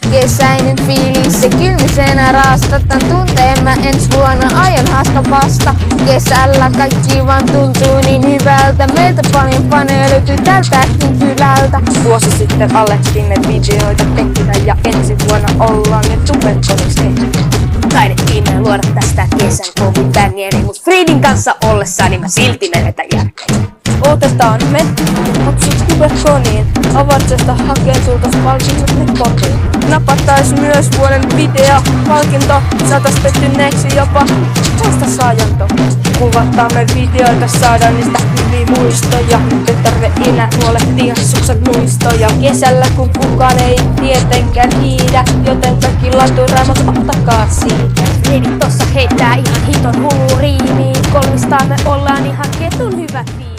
Kesäinen fiilis, se kylmisenä raastatan tunteen mä ensi vuonna aion haaskan vasta. Kesällä kaikki vaan tuntuu niin hyvältä, meiltä paljon fanea löytyy tältäkin kylältä. Vuosi sitten alettiin ne videoita tehdä ja ensi vuonna ollaan ne tubettomiksi. Taidettiin me luoda tästä kesän kovin bängiä, niin mut Friedin kanssa ollessani mä silti menetä järkeä. Otetaan me, kutsut tubekoniin, avarsesta hakeen sultas palkitsut ne kotiin. Napattais myös vuoden videopalkinto, saatais pettyneeksi jopa vasta saajanto. Kuvattaamme videoita, saadaan niistä hyviä muistoja. Ei tarve enää huolehtia suksen muistoja. Kesällä kun kukaan ei tietenkään hiidä, joten kaikki laturaimat ottakaa siitä. Friedi tossa heittää ihan hiton hullu riimiin, kolmistaan me ollaan ihan ketun hyvä tiimi.